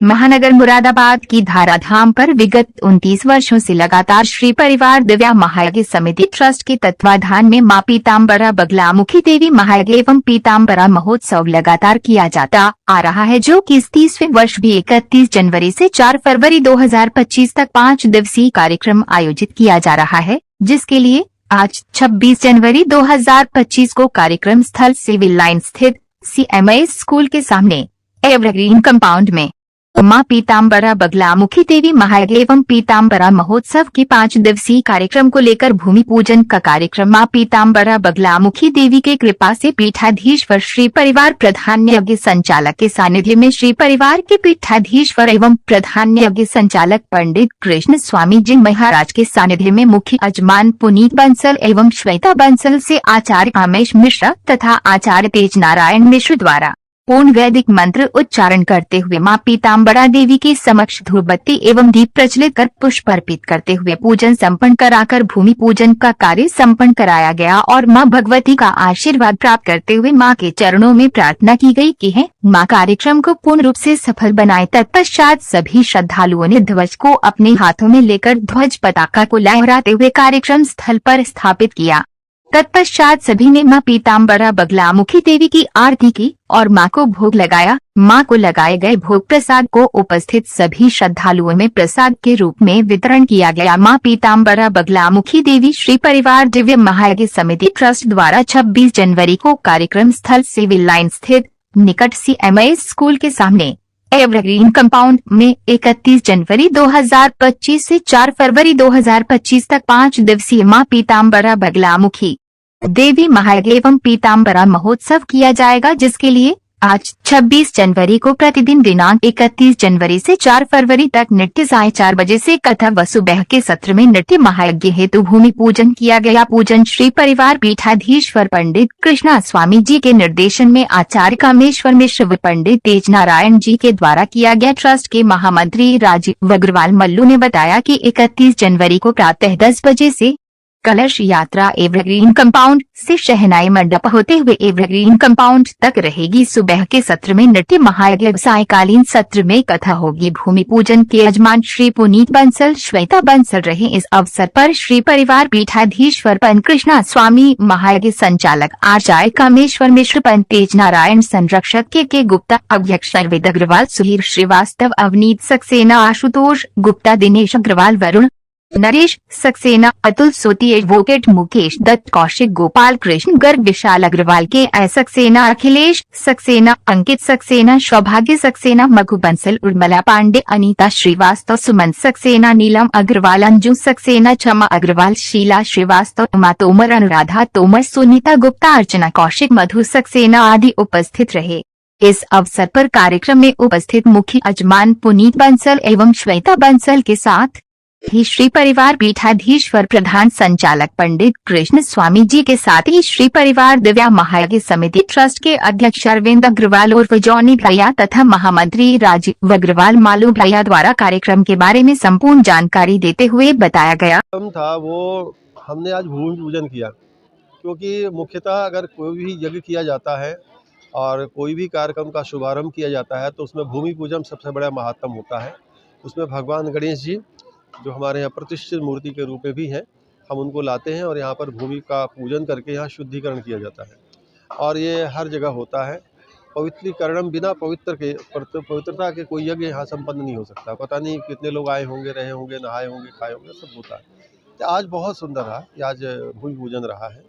महानगर मुरादाबाद की धाराधाम पर विगत 29 वर्षों से लगातार श्री परिवार दिव्या महायज्ञ समिति ट्रस्ट के तत्वाधान में मां पीताम्बरा बगलामुखी देवी महायज्ञ एवं पीताम्बरा महोत्सव लगातार किया जाता आ रहा है, जो कि इस 30वें वर्ष भी 31 जनवरी से 4 फरवरी 2025 तक 5 दिवसीय कार्यक्रम आयोजित किया जा रहा है, जिसके लिए आज 26 जनवरी 2025 को कार्यक्रम स्थल सिविल लाइन स्थित CMS स्कूल के सामने एवरग्रीन कंपाउंड में मां पीताम्बरा बगलामुखी देवी महायज्ञ एवं पीताम्बरा महोत्सव के 5 दिवसीय कार्यक्रम को लेकर भूमि पूजन का कार्यक्रम मां पीताम्बरा बगलामुखी देवी के कृपा से पीठाधीश्वर श्री परिवार प्रधान यज्ञ संचालक के सानिध्य में श्री परिवार के पीठाधीश्वर एवं प्रधान यज्ञ संचालक पंडित कृष्ण स्वामी जी महाराज के सानिध्य में मुख्य यजमान पुनीत बंसल एवं श्वेता बंसल से आचार्य कामेश मिश्रा तथा आचार्य तेज नारायण मिश्र द्वारा पूर्ण वैदिक मंत्र उच्चारण करते हुए मां पीताम्बरा देवी के समक्ष धूपबत्ती एवं दीप प्रज्वलित कर पुष्प अर्पित करते हुए पूजन संपन्न कराकर भूमि पूजन का कार्य संपन्न कराया गया और मां भगवती का आशीर्वाद प्राप्त करते हुए मां के चरणों में प्रार्थना की गई कि है मां कार्यक्रम को पूर्ण रूप से सफल बनाए। तत्पश्चात सभी श्रद्धालुओं ने ध्वज को अपने हाथों में लेकर ध्वज पताका को लहराते हुए कार्यक्रम स्थल पर स्थापित किया। तत्पश्चात सभी ने मां पीताम्बरा बगलामुखी देवी की आरती की और मां को भोग लगाया। मां को लगाए गए भोग प्रसाद को उपस्थित सभी श्रद्धालुओं में प्रसाद के रूप में वितरण किया गया। मां पीताम्बरा बगलामुखी देवी श्री परिवार दिव्य महायज्ञ समिति ट्रस्ट द्वारा 26 जनवरी को कार्यक्रम स्थल सिविल लाइन स्थित निकट CMS स्कूल के सामने एवरग्रीन कंपाउंड में 31 जनवरी 2025 से 4 फरवरी 2025 तक 5 दिवसीय मां पीताम्बरा बगलामुखी देवी महायज्ञ एवं पीताम्बरा महोत्सव किया जाएगा, जिसके लिए आज 26 जनवरी को प्रतिदिन दिनांक 31 जनवरी से 4 फरवरी तक नित्य साय 4 बजे से कथा व सुबह के सत्र में नित्य महायज्ञ हेतु भूमि पूजन किया गया। पूजन श्री परिवार पीठाधीश्वर पंडित कृष्णा स्वामी जी के निर्देशन में आचार्य कामेश्वर मिश्र व पंडित तेज नारायण जी के द्वारा किया गया। ट्रस्ट के महामंत्री राजीव अग्रवाल मल्लू ने बताया कि 31 जनवरी को प्रातः 10 बजे से कलश यात्रा एवरग्रीन कंपाउंड से शहनाई मंडप होते हुए एवरग्रीन कंपाउंड तक रहेगी। सुबह के सत्र में नित्य महायज्ञ, सायकालीन सत्र में कथा होगी। भूमि पूजन के यजमान श्री पुनीत बंसल श्वेता बंसल रहे। इस अवसर पर श्री परिवार पीठाधीश्वर पंत कृष्णा स्वामी महायज्ञ संचालक आचार्य कामेश्वर मिश्र पंत तेज नारायण संरक्षक के गुप्ता अध्यक्ष अरविंद अग्रवाल सुधीर श्रीवास्तव अवनीत सक्सेना आशुतोष गुप्ता दिनेश अग्रवाल वरुण नरेश सक्सेना अतुल सोती एडवोकेट मुकेश दत्त कौशिक गोपाल कृष्ण गर्ग विशाल अग्रवाल के सक्सेना अखिलेश सक्सेना अंकित सक्सेना सौभाग्य सक्सेना मधु बंसल उर्मिला पांडे अनीता श्रीवास्तव सुमन सक्सेना नीलम अग्रवाल अंजू सक्सेना क्षमा अग्रवाल शीला श्रीवास्तव उमा तोमर अनुराधा तोमर सुनीता गुप्ता अर्चना कौशिक मधु सक्सेना आदि उपस्थित रहे। इस अवसर पर कार्यक्रम में उपस्थित मुख्य यजमान पुनीत बंसल एवं श्वेता बंसल के साथ ही श्री परिवार पीठाधीश्वर प्रधान संचालक पंडित कृष्ण स्वामी जी के साथ ही श्री परिवार दिव्या महायज्ञ समिति ट्रस्ट के अध्यक्ष अरविंद अग्रवाल और जॉनी भैया तथा महामंत्री राजीव अग्रवाल मालू भैया द्वारा कार्यक्रम के बारे में संपूर्ण जानकारी देते हुए बताया गया। था वो हमने आज भूमि पूजन किया, क्योंकि मुख्यतः अगर कोई भी यज्ञ किया जाता है और कोई भी कार्यक्रम का शुभारंभ किया जाता है तो उसमें भूमि पूजन सबसे बड़ा महात्म होता है। उसमें भगवान गणेश जी जो हमारे यहाँ प्रतिष्ठित मूर्ति के रूप में भी हैं, हम उनको लाते हैं और यहाँ पर भूमि का पूजन करके यहाँ शुद्धिकरण किया जाता है और ये हर जगह होता है। पवित्रीकरण बिना पवित्रता के कोई यज्ञ यहाँ संपन्न नहीं हो सकता। पता नहीं कितने लोग आए होंगे, रहे होंगे, नहाए होंगे, खाए होंगे, सब होता है। तो आज बहुत सुंदर रहा, आज भूमि पूजन रहा है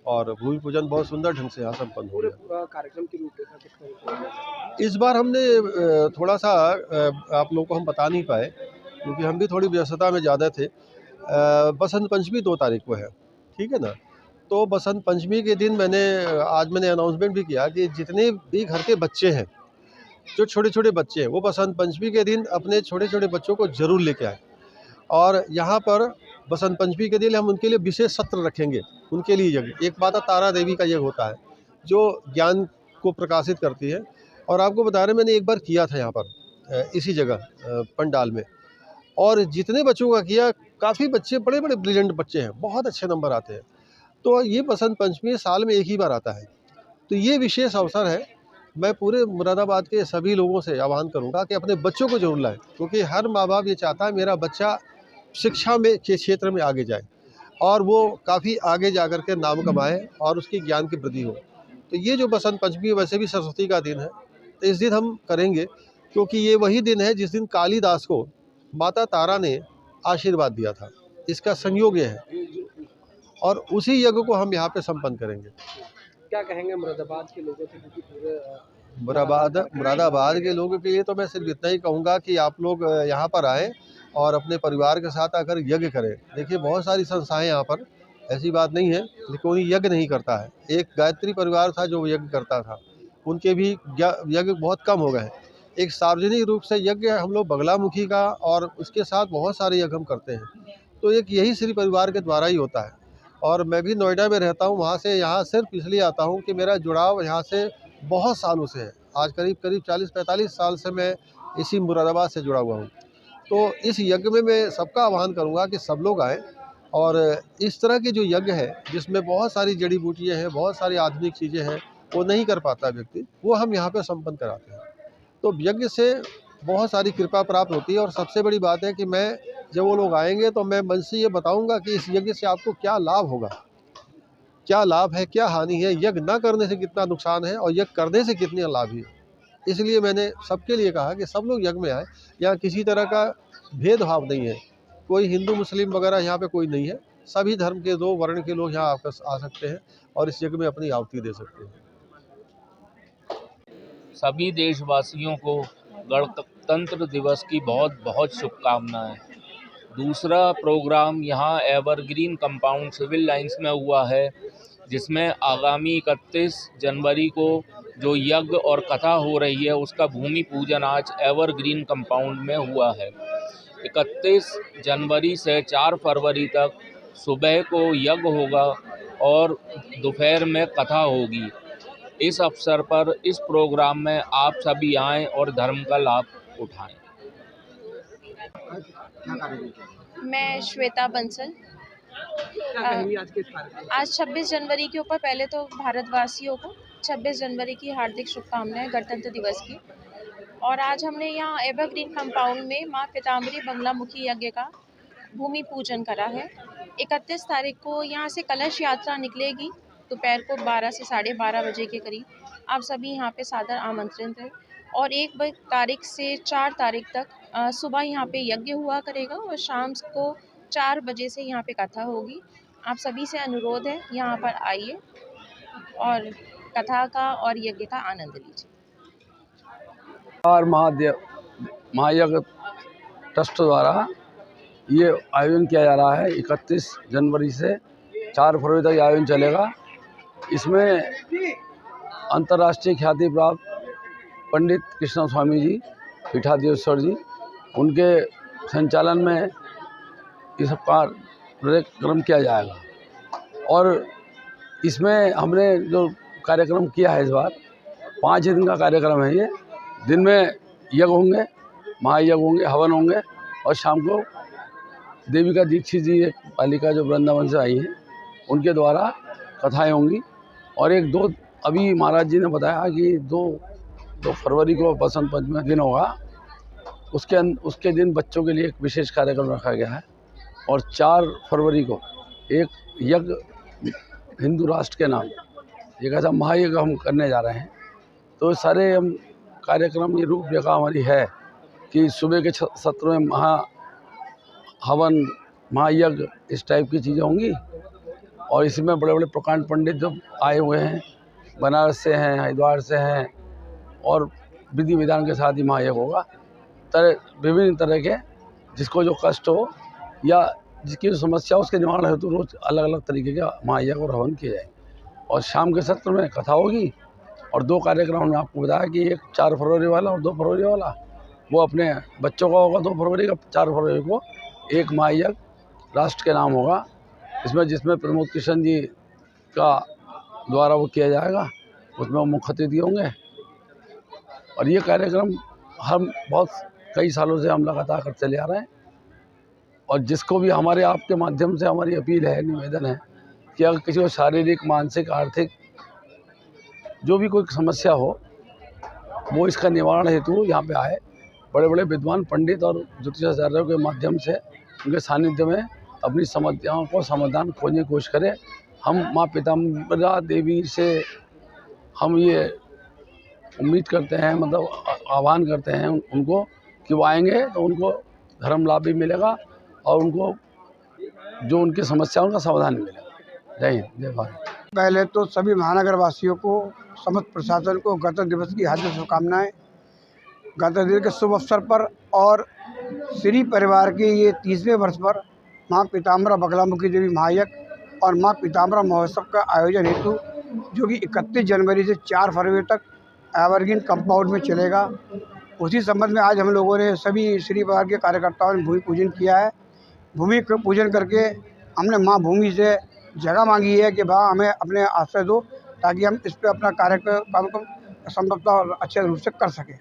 और भूमि पूजन बहुत सुंदर ढंग से यहाँ संपन्न हो गया। कार्यक्रम की रूपरेखा इस बार हमने थोड़ा सा आप लोगों को हम बता नहीं पाए, क्योंकि हम भी थोड़ी व्यस्तता में ज़्यादा थे। बसंत पंचमी 2 तारीख को है, ठीक है ना। तो बसंत पंचमी के दिन आज मैंने अनाउंसमेंट भी किया कि जितने भी घर के बच्चे हैं, जो छोटे छोटे बच्चे हैं, वो बसंत पंचमी के दिन अपने छोटे छोटे बच्चों को ज़रूर लेके आए और यहाँ पर बसंत पंचमी के दिन हम उनके लिए विशेष सत्र रखेंगे। उनके लिए यज्ञ, एक माता तारा देवी का यज्ञ होता है जो ज्ञान को प्रकाशित करती है। और आपको बता रहे, मैंने एक बार किया था यहाँ पर इसी जगह पंडाल में, और जितने बच्चों का किया, काफ़ी बच्चे बड़े बड़े ब्रिलियंट बच्चे हैं, बहुत अच्छे नंबर आते हैं। तो ये बसंत पंचमी साल में एक ही बार आता है, तो ये विशेष अवसर है मैं पूरे मुरादाबाद के सभी लोगों से आह्वान करूंगा कि अपने बच्चों को जरूर लाएं, क्योंकि हर माँ बाप ये चाहता है मेरा बच्चा शिक्षा में के क्षेत्र में आगे जाए और वो काफ़ी आगे जा कर के नाम कमाए और उसकी ज्ञान की वृद्धि हो। तो ये जो बसंत पंचमी वैसे भी सरस्वती का दिन है, तो इस दिन हम करेंगे, क्योंकि ये वही दिन है जिस दिन कालिदास को माता तारा ने आशीर्वाद दिया था। इसका संयोग ये है और उसी यज्ञ को हम यहाँ पे संपन्न करेंगे। क्या कहेंगे मुरादाबाद के लोगों से, क्योंकि पूरे मुरादाबाद के लोगों के लिए तो मैं सिर्फ इतना ही कहूँगा कि आप लोग यहाँ पर आएँ और अपने परिवार के साथ आकर यज्ञ करें। देखिए बहुत सारी संस्थाएं यहाँ पर, ऐसी बात नहीं है कि कोई यज्ञ नहीं करता है। एक गायत्री परिवार था जो यज्ञ करता था, उनके भी यज्ञ बहुत कम हो गए हैं। एक सार्वजनिक रूप से यज्ञ हम लोग बगलामुखी का और उसके साथ बहुत सारे यज्ञ हम करते हैं, तो एक यही श्री परिवार के द्वारा ही होता है। और मैं भी नोएडा में रहता हूँ, वहाँ से यहाँ सिर्फ इसलिए आता हूँ कि मेरा जुड़ाव यहाँ से बहुत सालों से है। आज करीब 40-45 साल से मैं इसी मुरादाबाद से जुड़ा हुआ हूँ। तो इस यज्ञ में मैं सबका आह्वान करूँगा कि सब लोग आएँ और इस तरह के जो यज्ञ है जिसमें बहुत सारी जड़ी बूटियाँ हैं, बहुत सारी आधुनिक चीज़ें हैं, वो नहीं कर पाता व्यक्ति, वो हम यहाँ पे संपन्न कराते हैं। तो यज्ञ से बहुत सारी कृपा प्राप्त होती है और सबसे बड़ी बात है कि मैं जब वो लोग आएंगे तो मैं मन से ये बताऊंगा कि इस यज्ञ से आपको क्या लाभ होगा, क्या लाभ है, क्या हानि है, यज्ञ ना करने से कितना नुकसान है और यज्ञ करने से कितने लाभ है। इसलिए मैंने सबके लिए कहा कि सब लोग यज्ञ में आए। यहाँ किसी तरह का भेदभाव नहीं है, कोई हिंदू मुस्लिम वगैरह यहाँ पे कोई नहीं है। सभी धर्म के, दो वर्ण के लोग यहाँ आकर आ सकते हैं और इस यज्ञ में अपनी आहुति दे सकते हैं। सभी देशवासियों को गणतंत्र दिवस की बहुत बहुत शुभकामनाएं। दूसरा प्रोग्राम यहाँ एवरग्रीन कंपाउंड सिविल लाइंस में हुआ है, जिसमें आगामी 31 जनवरी को जो यज्ञ और कथा हो रही है उसका भूमि पूजन आज एवरग्रीन कंपाउंड में हुआ है। 31 जनवरी से 4 फरवरी तक सुबह को यज्ञ होगा और दोपहर में कथा होगी। इस अवसर पर इस प्रोग्राम में आप सभी आएं और धर्म का लाभ उठाएं। मैं श्वेता बंसल। क्या कहेंगी आज के इस कार्यक्रम? आज 26 जनवरी के ऊपर पहले तो भारतवासियों को 26 जनवरी की हार्दिक शुभकामनाएं गणतंत्र दिवस की। और आज हमने यहाँ एवरग्रीन कंपाउंड में माँ पीताम्बरी बगलामुखी यज्ञ का भूमि पूजन करा है। 31 तारीख को यहाँ से कलश यात्रा निकलेगी दोपहर को 12 से 12:30 बजे के करीब। आप सभी यहाँ पे सादर आमंत्रित हैं। और 1 तारीख से 4 तारीख तक सुबह यहाँ पे यज्ञ हुआ करेगा और शाम को 4 बजे से यहाँ पे कथा होगी। आप सभी से अनुरोध है यहाँ पर आइए और कथा का और यज्ञ का आनंद लीजिए। और महायज्ञ ट्रस्ट द्वारा ये आयोजन किया जा रहा है। 31 जनवरी से 4 फरवरी तक आयोजन चलेगा। इसमें अंतर्राष्ट्रीय ख्याति प्राप्त पंडित कृष्ण स्वामी जी, पीठाधीश्वर जी, उनके संचालन में इस कार्यक्रम किया जाएगा। और इसमें हमने जो कार्यक्रम किया है इस बार 5 दिन का कार्यक्रम है। ये दिन में यज्ञ होंगे, महायज्ञ होंगे, हवन होंगे और शाम को देविका दीक्षित जी, एक बालिका जो वृंदावन से आई हैं, उनके द्वारा कथाएं होंगी। और 1-2 अभी महाराज जी ने बताया कि 2 फरवरी को बसंत पंचमी का दिन होगा, उसके दिन बच्चों के लिए एक विशेष कार्यक्रम रखा गया है। और 4 फरवरी को एक यज्ञ हिंदू राष्ट्र के नाम एक ऐसा महायज्ञ हम करने जा रहे हैं। तो सारे हम कार्यक्रम, ये रूपरेखा हमारी है कि सुबह के सत्र में हवन, महायज्ञ, इस टाइप की चीज़ें होंगी। और इसमें बड़े बड़े प्रकांड पंडित जो आए हुए हैं, बनारस से हैं, हरिद्वार से हैं, और विधि विधान के साथ ही महायज्ञ होगा। विभिन्न तरह के, जिसको जो कष्ट हो या जिसकी जो समस्या हो, उसके निवारण हेतु रोज अलग अलग तरीके के महायज्ञ और हवन किए जाएंगे। और शाम के सत्र में कथा होगी। और 2 कार्यक्रम हमने आपको बताया कि एक 4 फरवरी वाला और 2 फरवरी वाला, वो अपने बच्चों का होगा 2 फरवरी का। 4 फरवरी को एक महायज्ञ राष्ट्र के नाम होगा, जिसमें प्रमोद किशन जी का द्वारा वो किया जाएगा। उसमें वो मुख्य अतिथि होंगे। और ये कार्यक्रम हम कई सालों से हम लगातार करते चले आ रहे हैं। और जिसको भी हमारे आपके माध्यम से हमारी अपील है, निवेदन है कि अगर किसी को शारीरिक, मानसिक, आर्थिक जो भी कोई समस्या हो, वो इसका निवारण हेतु यहाँ पे आए। बड़े बड़े विद्वान पंडित और ज्योतिषाचार्यों के माध्यम से उनके सानिध्य में अपनी समस्याओं को समाधान खोजने की कोशिश करें। हम माँ पीताम्बरा देवी से हम ये उम्मीद करते हैं, मतलब आह्वान करते हैं उनको कि वो आएंगे तो उनको धर्म लाभ भी मिलेगा और उनको जो उनकी समस्याओं का समाधान मिलेगा। जय हिंद, जय भारत। पहले तो सभी महानगर वासियों को, समस्त प्रशासन को गणतंत्र दिवस की हार्दिक शुभकामनाएं। गणतंत्र दिवस के शुभ अवसर पर और श्री परिवार के ये 30वें वर्ष पर माँ पीताम्बरा बगलामुखी देवी महायज्ञ और माँ पीताम्बरा महोत्सव का आयोजन हेतु, जो कि 31 जनवरी से 4 फरवरी तक एवरग्रीन कंपाउंड में चलेगा, उसी संबंध में आज हम लोगों ने सभी श्री परिवार के कार्यकर्ताओं ने भूमि पूजन किया है। भूमि पूजन करके हमने माँ भूमि से जगह मांगी है कि भाई हमें अपने आश्रय दो, ताकि हम इस पर अपना कार्यक्रम को संभवतः और अच्छे रूप से कर सकें।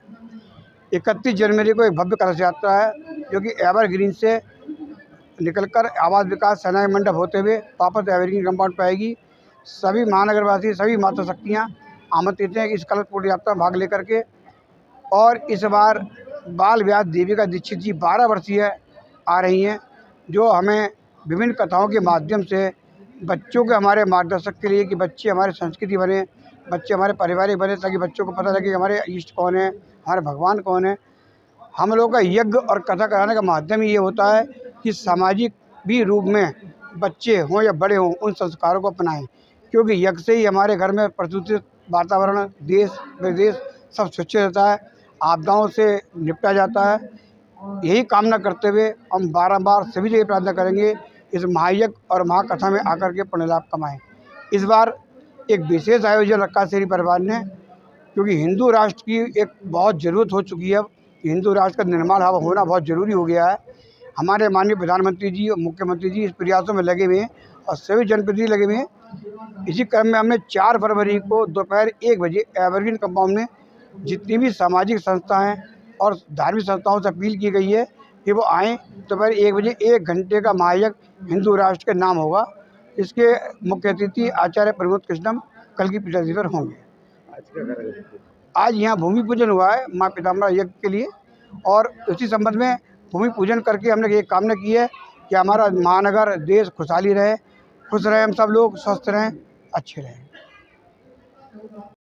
31 जनवरी को एक भव्य कलश यात्रा है, जो कि एवरग्रीन से निकलकर आवास विकास सेनानी मंडप होते हुए वापस एवरग्रीन कंपाउंड पर आएगी। सभी महानगरवासी, सभी माता शक्तियाँ आमंत्रित हैं कि इस कलश पूर्ण यात्रा में भाग लेकर के। और इस बार बाल व्यास देविका दीक्षित जी 12 वर्षीय आ रही हैं, जो हमें विभिन्न कथाओं के माध्यम से बच्चों के हमारे मार्गदर्शक के लिए कि बच्चे हमारे संस्कृति बने, बच्चे हमारे पारिवारिक बने, ताकि बच्चों को पता लगे कि हमारे इष्ट कौन है, हमारे भगवान कौन है। हम लोग का यज्ञ और कथा कराने का माध्यम ये होता है कि सामाजिक भी रूप में बच्चे हों या बड़े हों, उन संस्कारों को अपनाएं, क्योंकि यज्ञ से ही हमारे घर में प्रदूषित वातावरण, देश विदेश सब स्वच्छ रहता है, आपदाओं से निपटा जाता है। यही कामना करते हुए हम बारंबार सभी जगह प्रार्थना करेंगे इस महायज्ञ और महाकथा में आकर के पुण्य लाभ कमाएं। इस बार एक विशेष आयोजन रखा श्री परिवार ने, क्योंकि हिंदू राष्ट्र की एक बहुत ज़रूरत हो चुकी है। अब हिंदू राष्ट्र का निर्माण होना बहुत ज़रूरी हो गया है। हमारे माननीय प्रधानमंत्री जी और मुख्यमंत्री जी इस प्रयासों में लगे हुए हैं और सभी जनप्रतिनिधि लगे हुए हैं। इसी क्रम में हमने 4 फरवरी को दोपहर 1 बजे एवरग्रीन कंपाउंड में जितनी भी सामाजिक संस्थाएं और धार्मिक संस्थाओं से अपील की गई है कि वो आएँ। दोपहर 1 बजे 1 घंटे का महायज्ञ हिंदू राष्ट्र के नाम होगा। इसके मुख्य अतिथि आचार्य प्रमोद कृष्णम कल की पीठासीन पर होंगे। आज यहाँ भूमि पूजन हुआ है माँ पीताम्बरा यज्ञ के लिए, और उसी संबंध में भूमि पूजन करके हमने ये कामना की है कि हमारा महानगर, देश खुशहाली रहे, खुश रहें, हम सब लोग स्वस्थ रहें, अच्छे रहें।